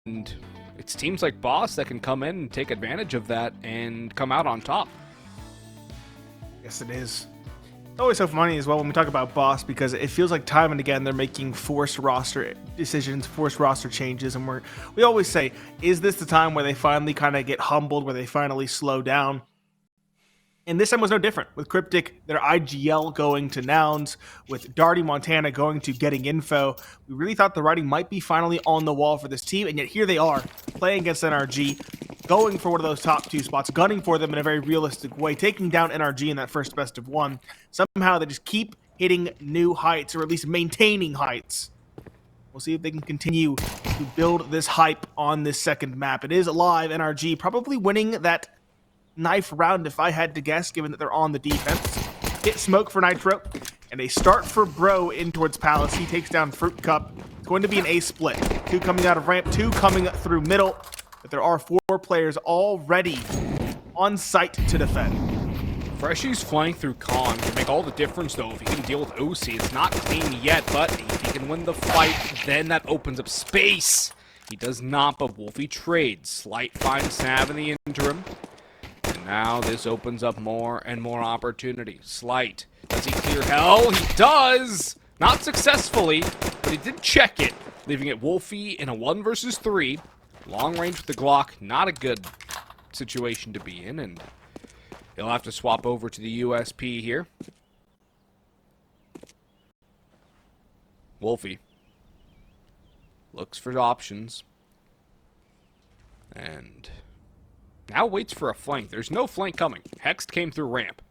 it's teams like Boss that can come in and take advantage of that and come out on top. Yes, it is. It's always so funny as well when we talk about Boss, because it feels like time and again they're making forced roster decisions, forced roster changes, and we always say, is this the time where they finally kind of get humbled, where they finally slow down? And this time was no different. With Cryptic, their IGL going to Nouns, with Darty Montana going to Getting Info. We really thought the writing might be finally on the wall for this team, and yet here they are, playing against NRG, going for one of those top two spots, gunning for them in a very realistic way, taking down NRG in that first best of one. Somehow they just keep hitting new heights, or at least maintaining heights. We'll see if they can continue to build this hype on this second map. It is live, NRG probably winning that knife round if I had to guess, given that they're on the defense. Hit smoke for Nitro, and a start for Bro in towards Palace. He takes down Fruit Cup. It's going to be an A split. 2 coming out of ramp, 2 coming through middle. But there are 4 players already on site to defend. Freshy's flying through Con can make all the difference, though, if he can deal with OC. It's not clean yet, but if he can win the fight, then that opens up space. He does not, but Wolfie trades. Slight finds Sav in the interim. And now this opens up more and more opportunity. Slight. Does he clear hell? He does! Not successfully, but he did check it, leaving it Wolfie in a 1 versus 3. Long range with the Glock. Not a good situation to be in, and he'll have to swap over to the USP here. Wolfie looks for options. And now waits for a flank. There's no flank coming. Hext came through ramp.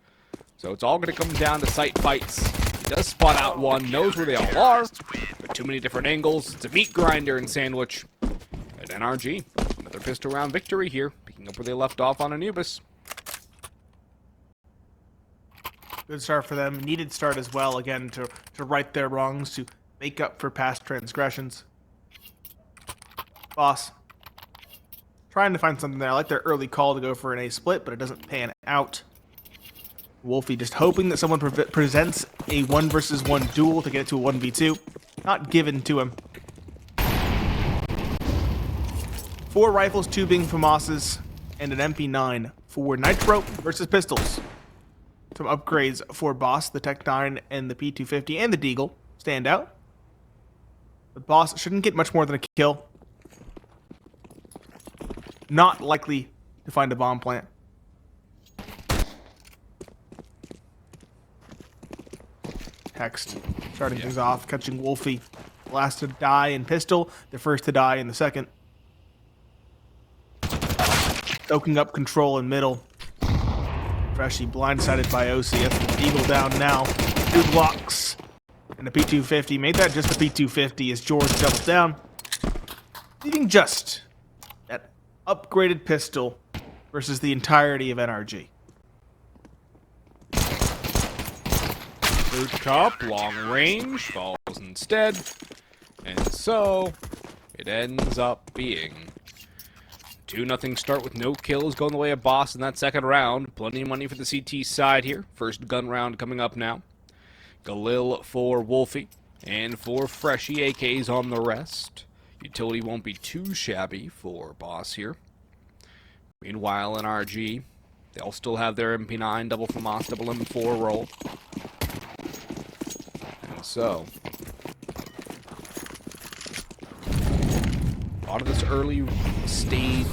So it's all going to come down to site fights. He does spot out one, knows where they all are, but too many different angles. It's a meat grinder and sandwich. At NRG, another pistol round victory here, picking up where they left off on Anubis. Good start for them. Needed start as well, again, to right their wrongs, to make up for past transgressions. Boss. Trying to find something there. I like their early call to go for an A split, but it doesn't pan out. Wolfie just hoping that someone presents a 1 versus 1 duel to get it to a 1v2. Not given to him. 4 rifles, 2 being FAMAS's, and an MP9 for Nitro versus Pistols. Some upgrades for Boss, the Tech 9 and the P250 and the Deagle stand out. But Boss shouldn't get much more than a kill. Not likely to find a bomb plant. Hext starting things off, catching Wolfie. Last to die in pistol, the first to die in the second. Soaking up control in middle. Freshy blindsided by OC. That's the Eagle down now. 2 blocks. And the P250 made that just the P250 as George doubles down. Leaving just that upgraded pistol versus the entirety of NRG. Fruit Cup, long range, falls instead. And so, it ends up being 2-0 start with no kills going the way of Boss in that second round. Plenty of money for the CT side here. First gun round coming up now. Galil for Wolfie. And for Freshy, AKs on the rest. Utility won't be too shabby for Boss here. Meanwhile, NRG, they'll still have their MP9, double FAMAS, double M4 roll. And so, a lot of this early stage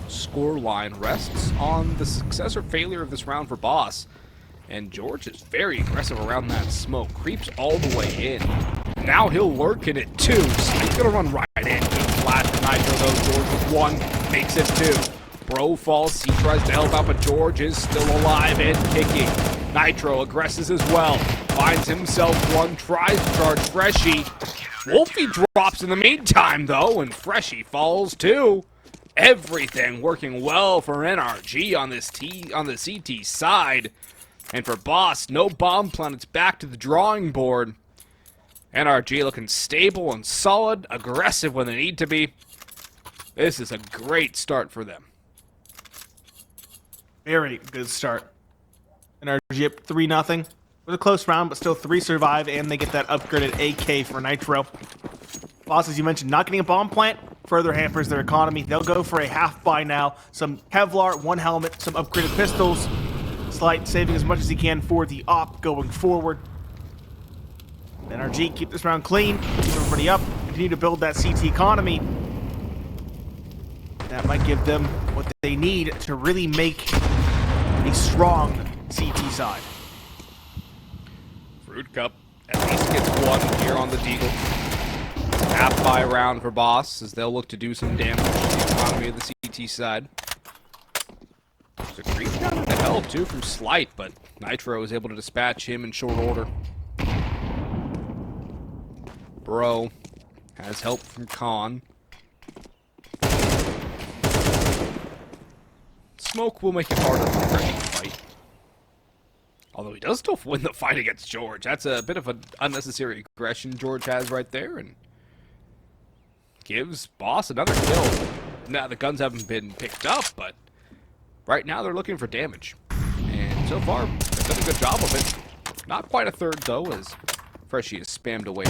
score line rests on the success or failure of this round for Boss. And George is very aggressive around that smoke. Creeps all the way in. Now he'll lurk in it too. So he's going to run right in. Good flash to Nitro though. George with 1. Makes it 2. Bro falls. He tries to help out, but George is still alive and kicking. Nitro aggresses as well. Finds himself 1. Tries to charge Freshy. Wolfie drops in the meantime, though, and Freshy falls, too. Everything working well for NRG on the CT side. And for Boss, no bomb planets, back to the drawing board. NRG looking stable and solid, aggressive when they need to be. This is a great start for them. Very good start. NRG up 3-0. It was a close round, but still 3 survive, and they get that upgraded AK for Nitro. Boss, as you mentioned, not getting a bomb plant. further hampers their economy. They'll go for a half buy now. Some Kevlar, one helmet, some upgraded pistols. Slight saving as much as he can for the op going forward. NRG, keep this round clean, keep everybody up, continue to build that CT economy. That might give them what they need to really make a strong CT side. Fruit Cup at least gets one here on the Deagle. Half buy round for Boss as they'll look to do some damage to the economy of the CT side. There's a creep down into hell too from Slight, but Nitro is able to dispatch him in short order. Bro has help from Khan. Smoke will make it harder for Freddy to fight. Although he does still win the fight against George. That's a bit of an unnecessary aggression George has right there, and gives Boss another kill. Now the guns haven't been picked up, but right now they're looking for damage. And so far, they've done a good job of it. Not quite a third though, as Freshy is spammed away.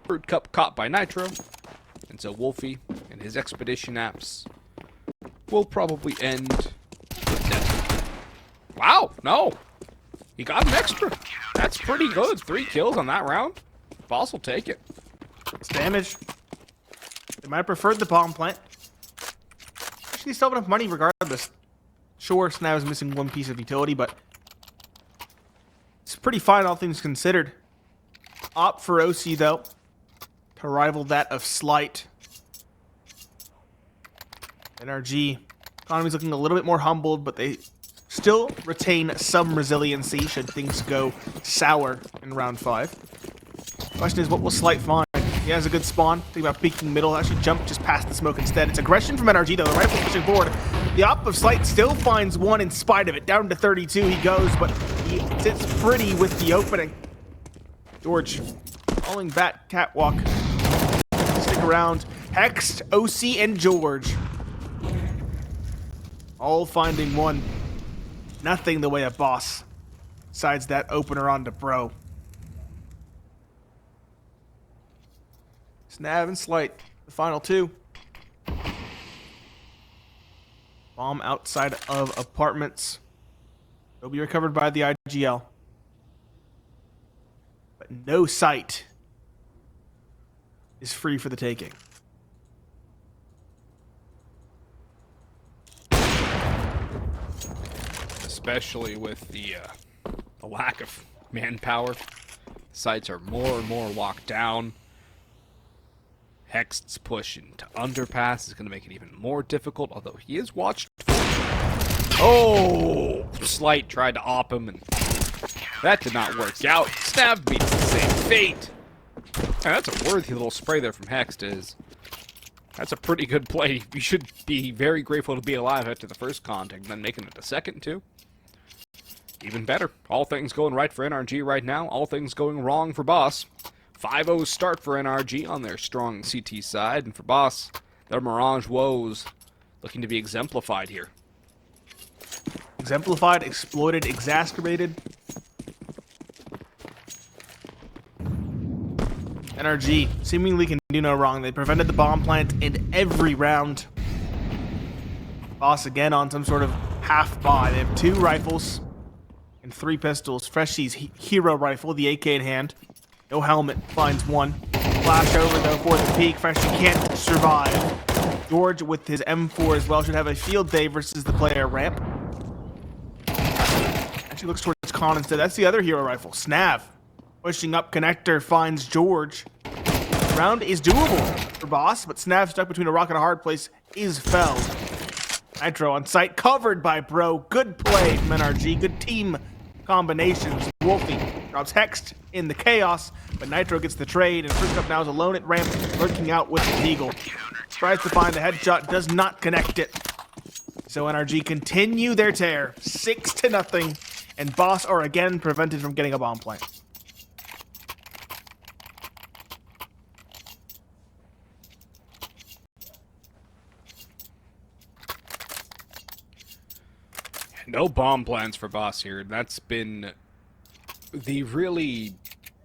Fruit Cup caught by Nitro, and so Wolfie and his expedition apps will probably end with death. Wow, no! He got an extra. That's pretty good. 3 kills on that round. Boss will take it. It's damage. They might have preferred the bomb plant. Actually, they still have enough money regardless. Sure, Snav is missing one piece of utility, but it's pretty fine, all things considered. Opt for OC, though, to rival that of Slight. NRG. Economy's looking a little bit more humbled, but they still retain some resiliency should things go sour in round 5. Question is, what will Slight find? He has a good spawn. Think about peeking middle. Actually jump just past the smoke instead. It's aggression from NRG, though. The rifle pushing forward. The op of Slight still finds one in spite of it. Down to 32 he goes, but he sits pretty with the opening. George falling back catwalk. Stick around. Hext, OC, and George. All finding one. Nothing the way of Boss. Besides that opener onto Bro. Snav and Slight, the final 2. Bomb outside of apartments. Will be recovered by the IGL. But no site is free for the taking. Especially with the lack of manpower. Sites are more and more locked down. Hext's push into underpass is going to make it even more difficult, although he is watched. Oh! Slight tried to op him, and that did not work out. Snav meets the same fate. And that's a worthy little spray there from Hext. That's a pretty good play. You should be very grateful to be alive after the first contact, and then making it a second, too. Even better. All things going right for NRG right now. All things going wrong for Boss. 5-0 start for NRG on their strong CT side, and for Boss, their Mirage woes looking to be exemplified here. Exemplified, exploited, exacerbated. NRG seemingly can do no wrong. They prevented the bomb plant in every round. Boss again on some sort of half buy. They have 2 rifles and 3 pistols. Freshy's hero rifle, the AK in hand. No helmet, finds one. Flash over, though, for the peak. Freshy can't survive. George, with his M4 as well, should have a field day versus the player ramp. Actually looks towards Khan instead. That's the other hero rifle. Snav, pushing up connector, finds George. Round is doable for Boss, but Snav, stuck between a rock and a hard place, is felled. Nitro on site, covered by Bro. Good play from NRG. Good team combinations. Wolfie drops Hext in the chaos, but Nitro gets the trade, and Fruit Cup now is alone at ramp, lurking out with the Eagle. Tries to find the headshot, does not connect it. So NRG continue their tear, 6-0, and Boss are again prevented from getting a bomb plant. No bomb plans for Boss here. That's been the really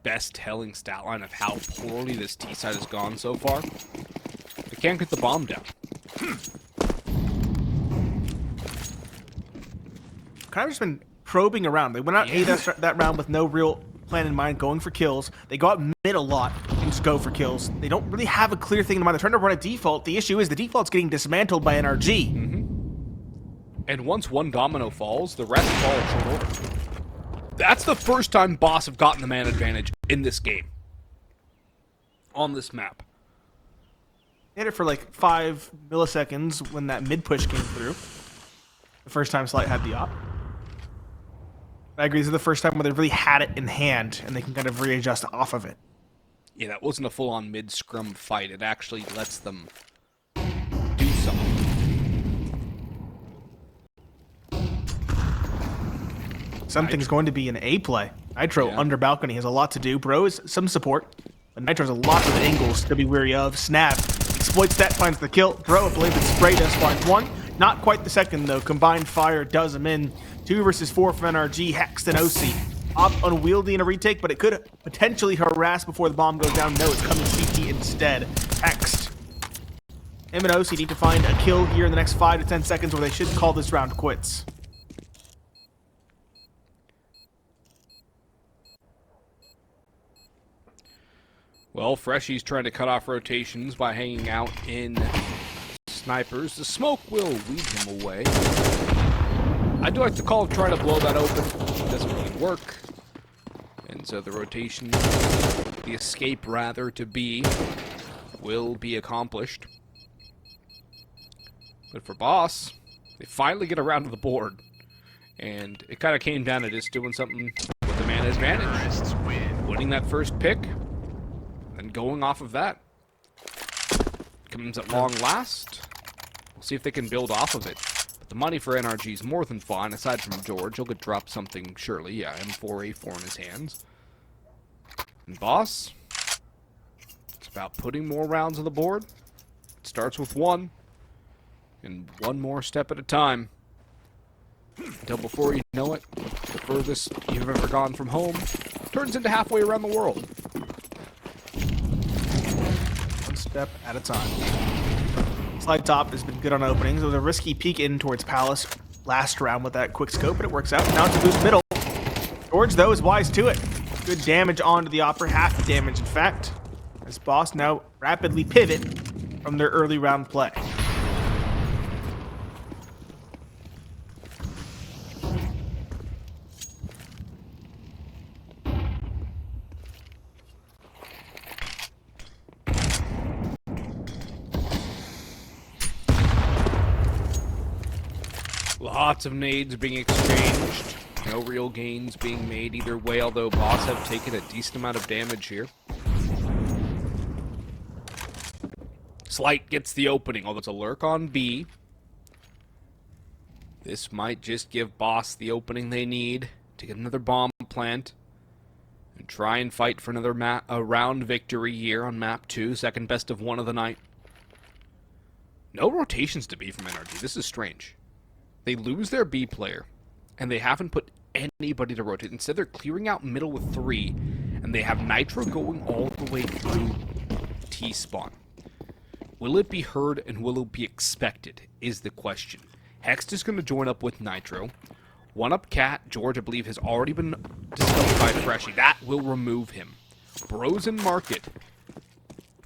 best telling stat line of how poorly this T side has gone so far. They can't get the bomb down. Kind of just been probing around. They went out A that round with no real plan in mind, going for kills. They go out mid a lot and just go for kills. They don't really have a clear thing in mind. They're trying to run a default. The issue is the default's getting dismantled by NRG. And once one domino falls, the rest fall short order. That's the first time Boss have gotten the man advantage in this game. On this map. They had it for like 5 milliseconds when that mid push came through. The first time Slight had the op. I agree, this is the first time where they really had it in hand and they can kind of readjust off of it. Yeah, that wasn't a full-on mid-scrum fight. It actually lets them do something. Something's going to be an A play. Nitro under balcony has a lot to do. Bro is some support, but Nitro has a lot of angles to be wary of. Snap exploits that, finds the kill. Bro, I believe it's spray does find one. Not quite the second, though. Combined fire does him in. 2 versus 4 from NRG. Hext and OC. Op unwieldy in a retake, but it could potentially harass before the bomb goes down. No, it's coming CT instead. Hext. Him and OC need to find a kill here in the next 5 to 10 seconds, or they should call this round quits. Well, Freshy's trying to cut off rotations by hanging out in snipers. The smoke will lead him away. I do like to call try to blow that open. It doesn't really work. And so the rotation, the escape rather, to B will be accomplished. But for Boss, they finally get around to the board. And it kind of came down to just doing something with the man advantage. Winning that first pick, and going off of that. Comes at long last. We'll see if they can build off of it. But the money for NRG is more than fine, aside from George. He'll get dropped something, surely. Yeah, M4A4 in his hands. And Boss, it's about putting more rounds on the board. It starts with 1. And 1 more step at a time. Until before you know it, the furthest you've ever gone from home turns into halfway around the world. 1 step at a time. Slide top has been good on openings. It was a risky peek in towards Palace last round with that quick scope, but it works out. Now to boost middle. George, though, is wise to it. Good damage onto the Opera, half damage, in fact. As Boss now rapidly pivot from their early round play. Lots of nades being exchanged. No real gains being made either way, although Boss have taken a decent amount of damage here. Slight gets the opening, although it's a lurk on B. This might just give Boss the opening they need to get another bomb plant and try and fight for another round victory here on map 2, second best of 1 of the night. No rotations to B from NRG. This is strange. They lose their B player, and they haven't put anybody to rotate. Instead, they're clearing out middle with 3, and they have Nitro going all the way through T-spawn. Will it be heard and will it be expected is the question. Hext is going to join up with Nitro. 1-up Cat, George, I believe, has already been discovered by Freshy. That will remove him. Bros in market.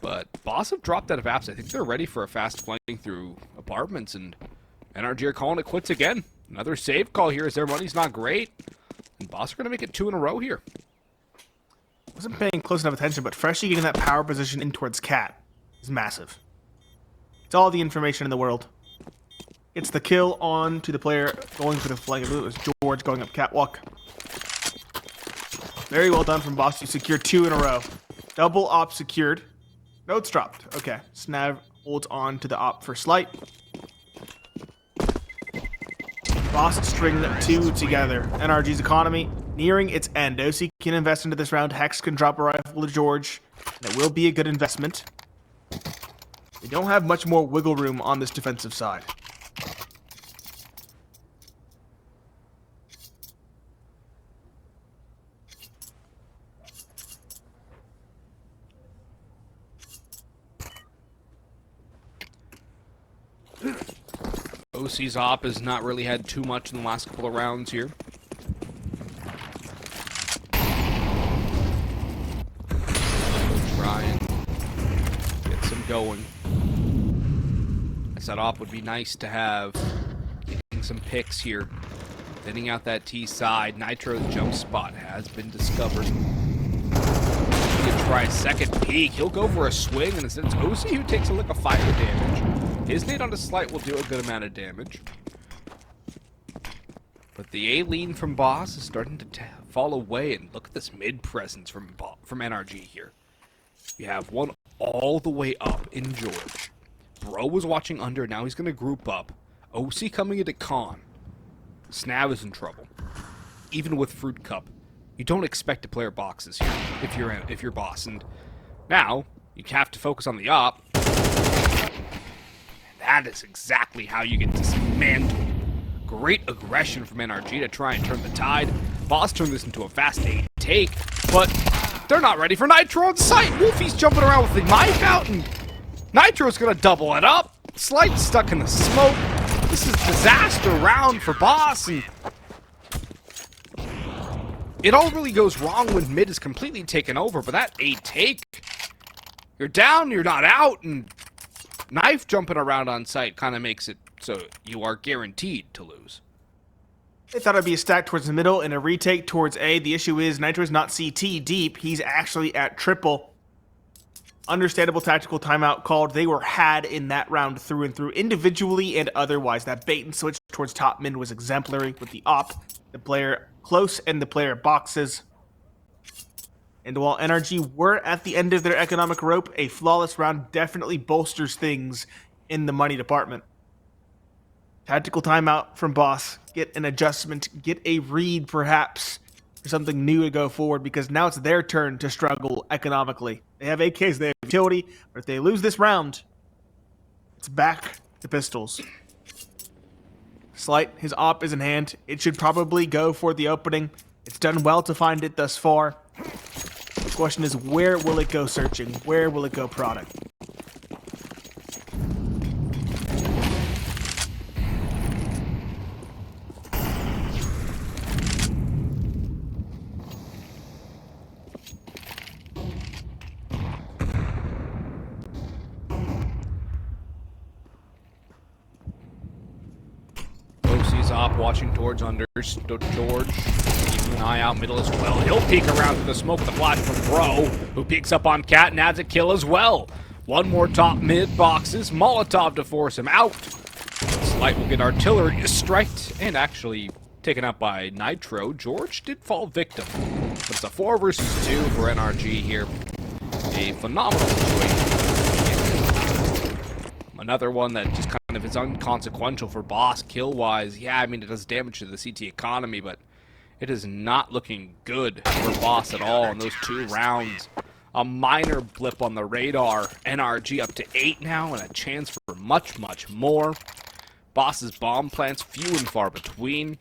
But Boss have dropped out of apps. I think they're ready for a fast flanking through apartments, and NRG are calling it quits again. Another save call here as their money's not great. And Boss are going to make it 2 in a row here. Wasn't paying close enough attention, but Freshy getting that power position in towards Cat is massive. It's all the information in the world. It's the kill on to the player going for the flank. I believe it was George going up catwalk. Very well done from Boss to secure 2 in a row. Double op secured. Notes dropped. Okay. Snav holds on to the op for Slight. Boss string 2 together. NRG's economy nearing its end. OC can invest into this round. Hex can drop a rifle to George. It will be a good investment. They don't have much more wiggle room on this defensive side. OC's op has not really had too much in the last couple of rounds here. Try and get some going. That op would be nice to have. Getting some picks here. Thinning out that T side. Nitro's jump spot has been discovered. He can try a second peek. He'll go for a swing, and instead it's OC who takes a lick of fire damage. His nade on the Slight will do a good amount of damage. But the A-lean from Boss is starting to fall away, and look at this mid presence from NRG here. You have one all the way up in George. Bro was watching under, now he's going to group up. OC coming into Con. Snav is in trouble. Even with Fruit Cup, you don't expect to player boxes here if you're Boss. And now, you have to focus on the op. And that is exactly how you get dismantled. Great aggression from NRG to try and turn the tide. Boss turned this into a fast 8 take, but they're not ready for Nitro on sight. Wolfie's jumping around with the mic out, and Nitro's gonna double it up. Slight stuck in the smoke. This is disaster round for Boss, and it all really goes wrong when mid is completely taken over, but that 8 take, you're down, you're not out, and Knife jumping around on site kind of makes it so you are guaranteed to lose. They thought it'd be a stack towards the middle and a retake towards A. The issue is Nitro's not CT deep. He's actually at triple. Understandable tactical timeout called. They were had in that round through and through, individually and otherwise. That bait and switch towards top mid was exemplary with the op, the player close, and the player boxes. And while NRG were at the end of their economic rope, a flawless round definitely bolsters things in the money department. Tactical timeout from Boss. Get an adjustment, get a read perhaps for something new to go forward, because now it's their turn to struggle economically. They have AKs, they have utility, but if they lose this round, it's back to pistols. Slight, his op is in hand. It should probably go for the opening. It's done well to find it thus far. The question is, where will it go searching? Where will it go product? Op watching towards under. George keeping an eye out middle as well. He'll peek around to the smoke with the flash from Bro, who peeks up on Cat and adds a kill as well. One more top mid boxes. Molotov to force him out. Slight will get artillery striked and actually taken out by Nitro. George did fall victim, but it's a 4 versus 2 for NRG here. A phenomenal situation. Another one that just kind of is inconsequential for Boss kill-wise. Yeah, I mean, it does damage to the CT economy, but it is not looking good for Boss at all in those 2 rounds. A minor blip on the radar. NRG up to 8 now, and a chance for much, much more. Boss's bomb plants few and far between.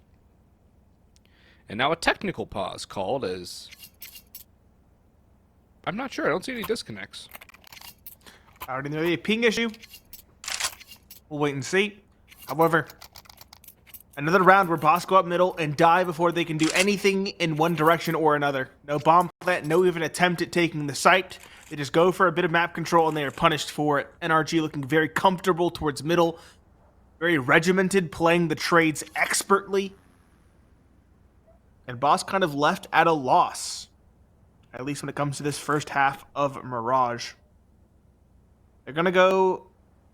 And now a technical pause called as... I'm not sure. I don't see any disconnects. I already know the ping issue. We'll wait and see. However, another round where Boss go up middle and die before they can do anything in one direction or another. No bomb plant, no even attempt at taking the site. They just go for a bit of map control and they are punished for it. NRG looking very comfortable towards middle. Very regimented, playing the trades expertly. And Boss kind of left at a loss. At least when it comes to this first half of Mirage. They're going to go...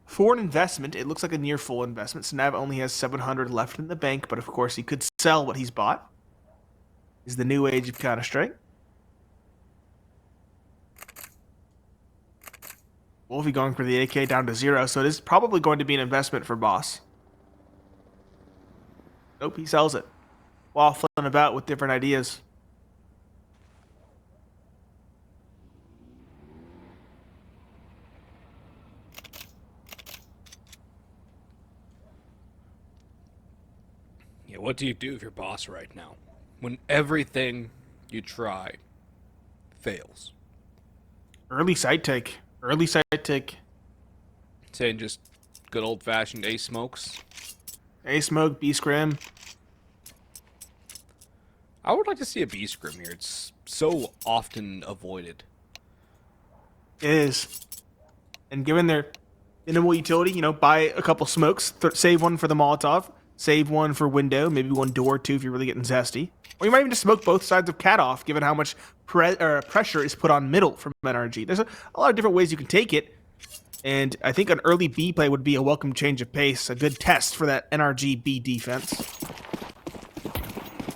for an investment. It looks like a near full investment. Snav only has 700 left in the bank, but of course he could sell what he's bought. Is the new age of Counter-Strike. Wolfie going for the AK down to 0, so it is probably going to be an investment for Boss. Nope, he sells it. Waffling about with different ideas. What do you do if you're Boss right now? When everything you try fails. Early side take. Early side take. Saying just good old-fashioned ace smokes. A smoke, B scrim. I would like to see a B scrim here. It's so often avoided. It is. And given their minimal utility, you know, buy a couple smokes, save one for the Molotov, save one for window, maybe one door or two if you're really getting zesty. Or you might even just smoke both sides of cat off, given how much pressure is put on middle from NRG. There's a lot of different ways you can take it. And I think an early B play would be a welcome change of pace, a good test for that NRG B defense.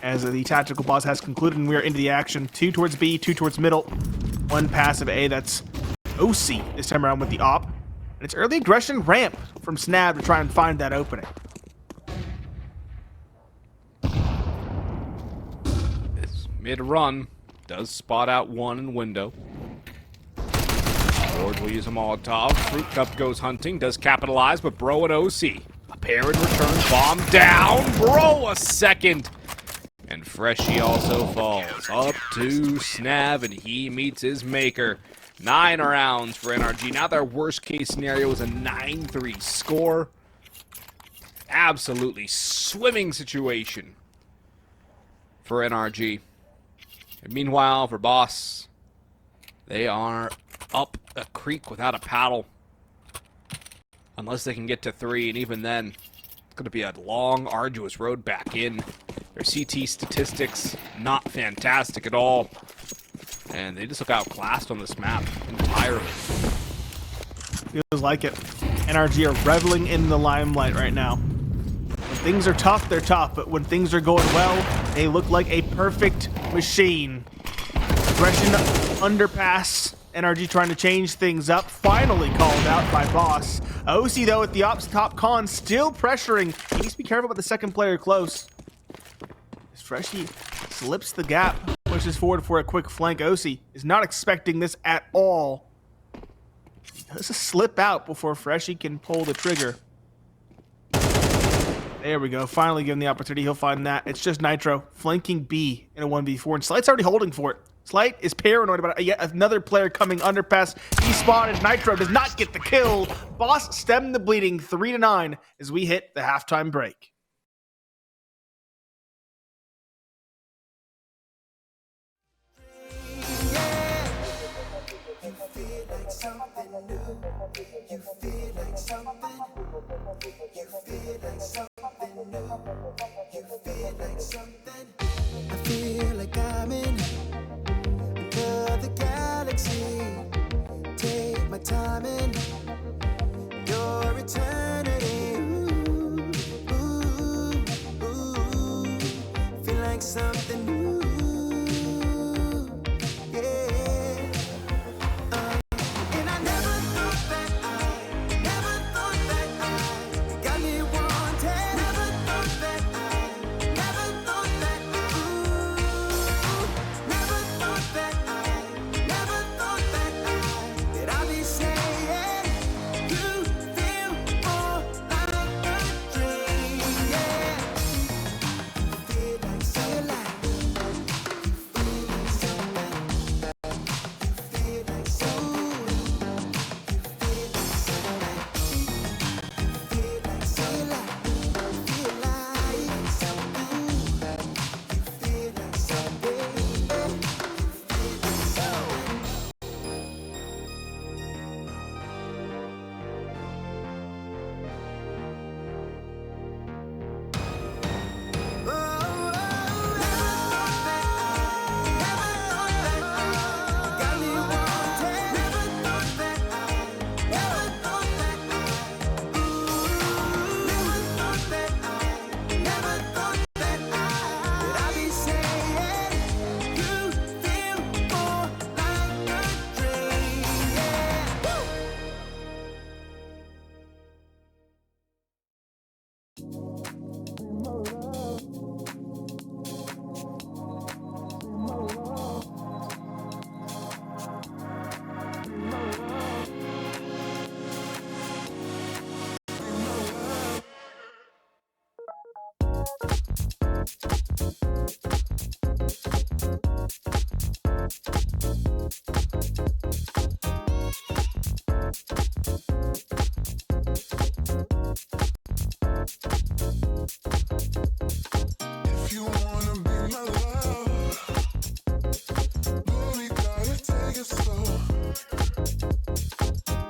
As the tactical pause has concluded and we are into the action. 2 towards B, 2 towards middle. 1 passive A, that's OC this time around with the op. And it's early aggression ramp from Snab to try and find that opening. This mid-run does spot out one in window. George will use a Molotov. Fruit Cup goes hunting, does capitalize, but Bro and OC. A pair in return, bomb down. Bro a second. And Freshie also falls. Up to Snav, and he meets his maker. 9 rounds for NRG. Now their worst case scenario is a 9-3 score. Absolutely swimming situation for NRG. And meanwhile, for Boss, they are up a creek without a paddle. Unless they can get to 3, and even then, it's going to be a long, arduous road back in. Their CT statistics, not fantastic at all. And they just look outclassed on this map entirely. Feels like it. NRG are reveling in the limelight right now. When things are tough, they're tough. But when things are going well, they look like a perfect machine. Aggression underpass. NRG trying to change things up. Finally called out by Boss. OC, though, at the ops top con, still pressuring. He needs to be careful about the second player close. As Freshie slips the gap, pushes forward for a quick flank. OC is not expecting this at all. He does a slip out before Freshie can pull the trigger. There we go. Finally given the opportunity, he'll find that. It's just Nitro flanking B in a 1v4, and Slight's already holding for it. Slight is paranoid about yet another player coming underpass. He spotted. Nitro does not get the kill. Boss stemmed the bleeding 3-9 as we hit the halftime break. I feel like I'm in another galaxy. Take my time in your eternity. Ooh, ooh, ooh. Feel like something new. Yeah. And I never thought that I got me wanted. Never thought that I'd be saying you feel more like a dream. Yeah. Feel like so alive. Feel like so bad. Feel like so. Feel like so bad. Feel like so alive. Feel like so good. Feel like so baby. Feel like so. take it slow.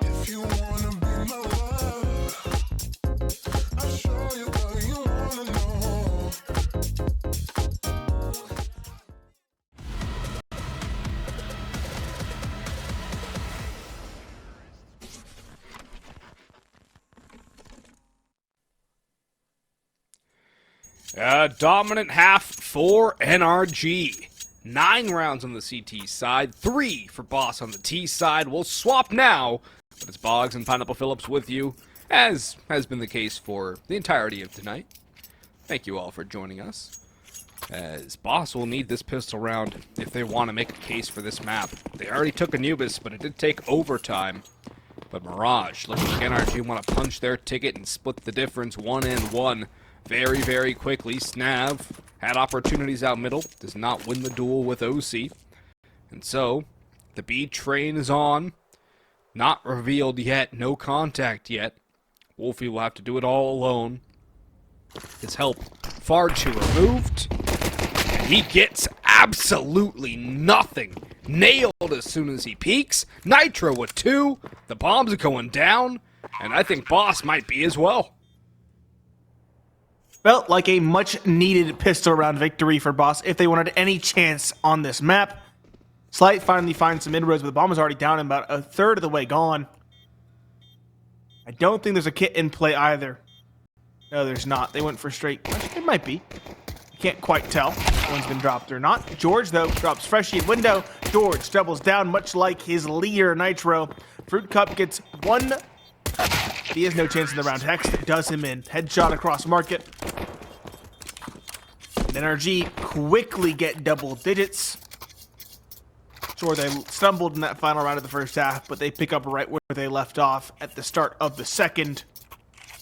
If you wanna be my love, I'll show you what you wanna know. A dominant half for NRG. 9 rounds on the CT side, 3 for Boss on the T side. We'll swap now, but it's Boggs and Pineapple Phillips with you, as has been the case for the entirety of tonight. Thank you all for joining us, as Boss will need this pistol round if they want to make a case for this map. They already took Anubis, but it did take overtime. But Mirage, looking like NRG want to punch their ticket and split the difference 1-1 very, very quickly. Snav had opportunities out middle, does not win the duel with OC. And so, the B train is on. Not revealed yet, no contact yet. Wolfie will have to do it all alone. His help far too removed. And he gets absolutely nothing. Nailed as soon as he peeks. Nitro with 2. The bombs are going down. And I think Boss might be as well. Felt like a much-needed pistol round victory for Boss if they wanted any chance on this map. Slight finally finds some inroads, but the bomb is already down and about a third of the way gone. I don't think there's a kit in play either. No, there's not. They went for straight. It might be. Can't quite tell if one's been dropped or not. George, though, drops Freshie at window. George doubles down, much like his leader, Nitro. Fruit Cup gets 1. He has no chance in the round. Hex does him in. Headshot across market. And NRG quickly get double digits. Sure, they stumbled in that final round of the first half, but they pick up right where they left off at the start of the second.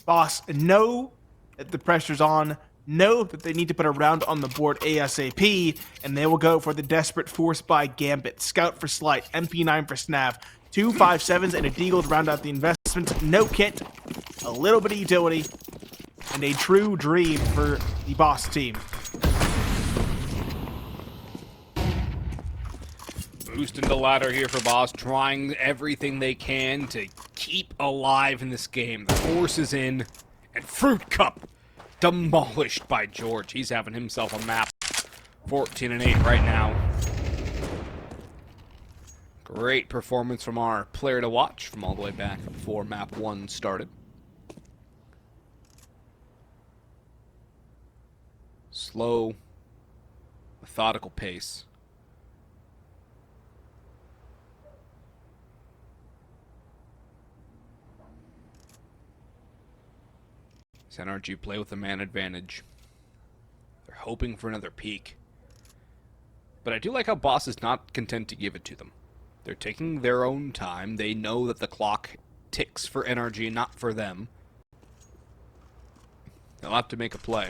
Boss know that the pressure's on, know that they need to put a round on the board ASAP, and they will go for the desperate force by Gambit. Scout for Slight, MP9 for Snav, 2 5.7s and a Deagle to round out the investment. No kit, a little bit of utility, and a true dream for the Boss team. Boosting the ladder here for Boss, trying everything they can to keep alive in this game. The force is in, and Fruit Cup demolished by George. He's having himself a map. 14-8 right now. Great performance from our player to watch from all the way back before map 1 started. Slow, methodical pace. Does NRG play with a man advantage? They're hoping for another peak. But I do like how Boss is not content to give it to them. They're taking their own time. They know that the clock ticks for NRG, not for them. They'll have to make a play.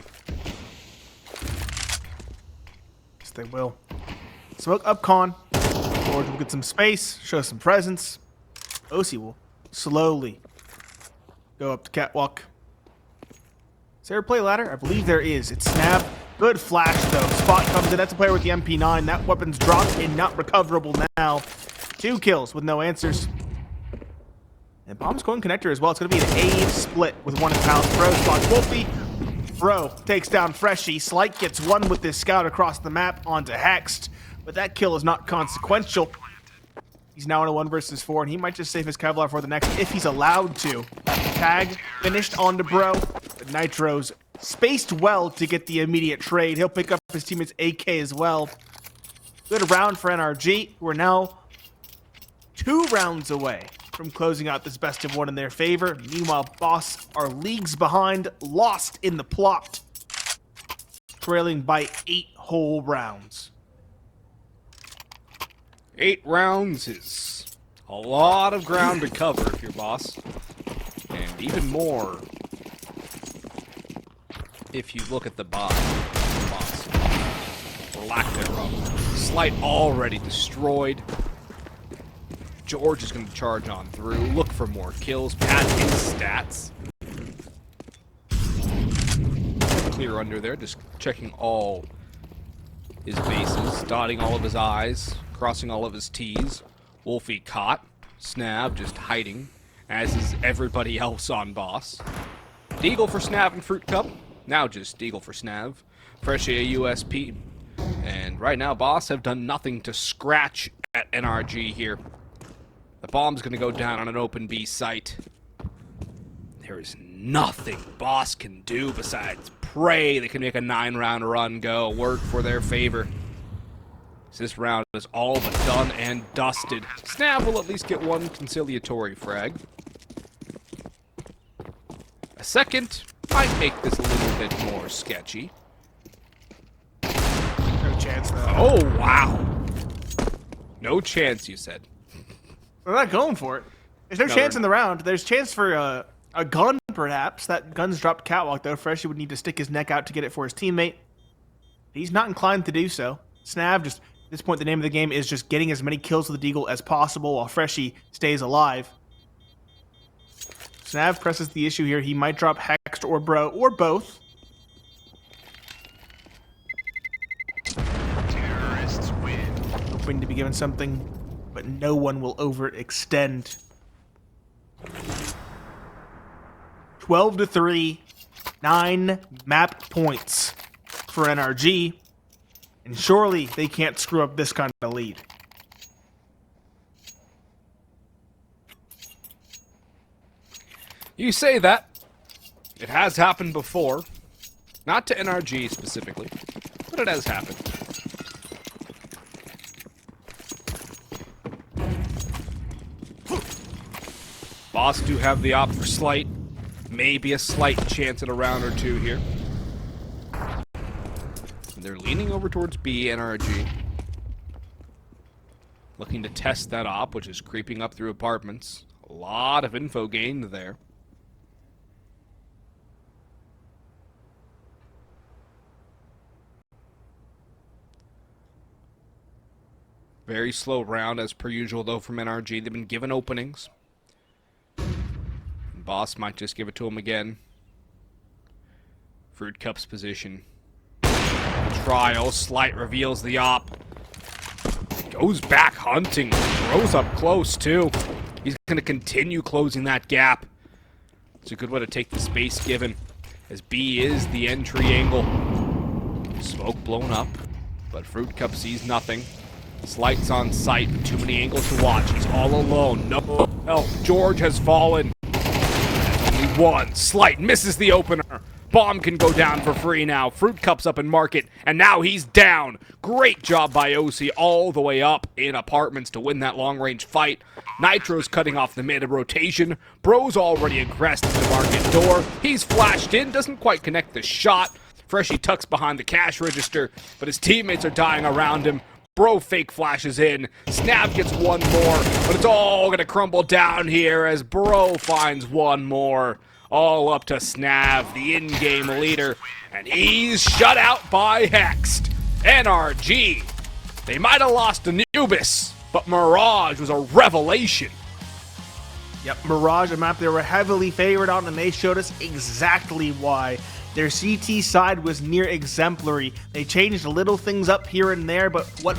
Yes, they will. Smoke up con. George will get some space, show some presence. OC will slowly go up the catwalk. Is there a play ladder? I believe there is. It's Snap. Good flash, though. Spot comes in. That's a player with the MP9. That weapon's dropped and not recoverable now. 2 kills with no answers. And bomb's going connector as well. It's going to be an A split with 1 in Palace. Bro spots Wolfie. Bro takes down Freshie. Slight gets 1 with this scout across the map onto Hexed. But that kill is not consequential. He's now in a 1 versus 4, and he might just save his Kevlar for the next if he's allowed to. Tag finished onto Bro. But Nitro's spaced well to get the immediate trade. He'll pick up his teammate's AK as well. Good round for NRG, who are now 2 rounds away from closing out this best of 1 in their favor. Meanwhile, Boss are leagues behind, lost in the plot, trailing by 8 whole rounds. 8 rounds is a lot of ground to cover if you're Boss. And even more if you look at the Boss. Or lack thereof. Slight already destroyed. George is going to charge on through, look for more kills, pad his stats. Clear under there, just checking all his bases, dotting all of his I's, crossing all of his T's. Wolfie caught. Snav just hiding, as is everybody else on Boss. Deagle for Snav and Fruit Cup. Now just Deagle for Snav. Freshie a USP. And right now, Boss have done nothing to scratch at NRG here. The bomb's going to go down on an open B site. There is nothing Boss can do besides pray they can make a 9-round run work for their favor. So this round is all but done and dusted. Snav will at least get one conciliatory frag. A second might make this a little bit more sketchy. No chance, though. Oh, wow. No chance, you said. They're not going for it. There's no chance in the round. There's chance for a gun, perhaps. That gun's dropped catwalk, though. Freshie would need to stick his neck out to get it for his teammate. He's not inclined to do so. Snav just... At this point, the name of the game is just getting as many kills with the Deagle as possible while Freshie stays alive. Snav presses the issue here. He might drop Hext or Bro, or both. Terrorists win. Hoping to be given something, but no one will overextend. 12-3, 9 map points for NRG. And surely they can't screw up this kind of lead. You say that. It has happened before. Not to NRG specifically, but it has happened. Boss do have the op for Slight. Maybe a slight chance at a round or two here. They're leaning over towards B, NRG. Looking to test that op, which is creeping up through apartments. A lot of info gained there. Very slow round as per usual, though, from NRG. They've been given openings. Boss might just give it to him again. Fruit Cup's position. Trial. Slight reveals the op. Goes back hunting. Throws up close, too. He's going to continue closing that gap. It's a good way to take the space given, as B is the entry angle. Smoke blown up, but Fruit Cup sees nothing. Slight's on sight, but too many angles to watch. He's all alone. No help. George has fallen. Only one. Slight misses the opener. Bomb can go down for free now. Fruit Cup's up in market, and now he's down. Great job by OC all the way up in apartments to win that long-range fight. Nitro's cutting off the mid rotation. Bro's already aggressed to the market door. He's flashed in, doesn't quite connect the shot. Freshie tucks behind the cash register, but his teammates are dying around him. Bro fake flashes in. Snav gets one more, but it's all going to crumble down here as Bro finds one more. All up to Snav, the in-game leader, and he's shut out by Hext. NRG. They might have lost to Anubis, but Mirage was a revelation. Yep, Mirage, a map they were heavily favored on, and they showed us exactly why. Their CT side was near exemplary. They changed little things up here and there, but what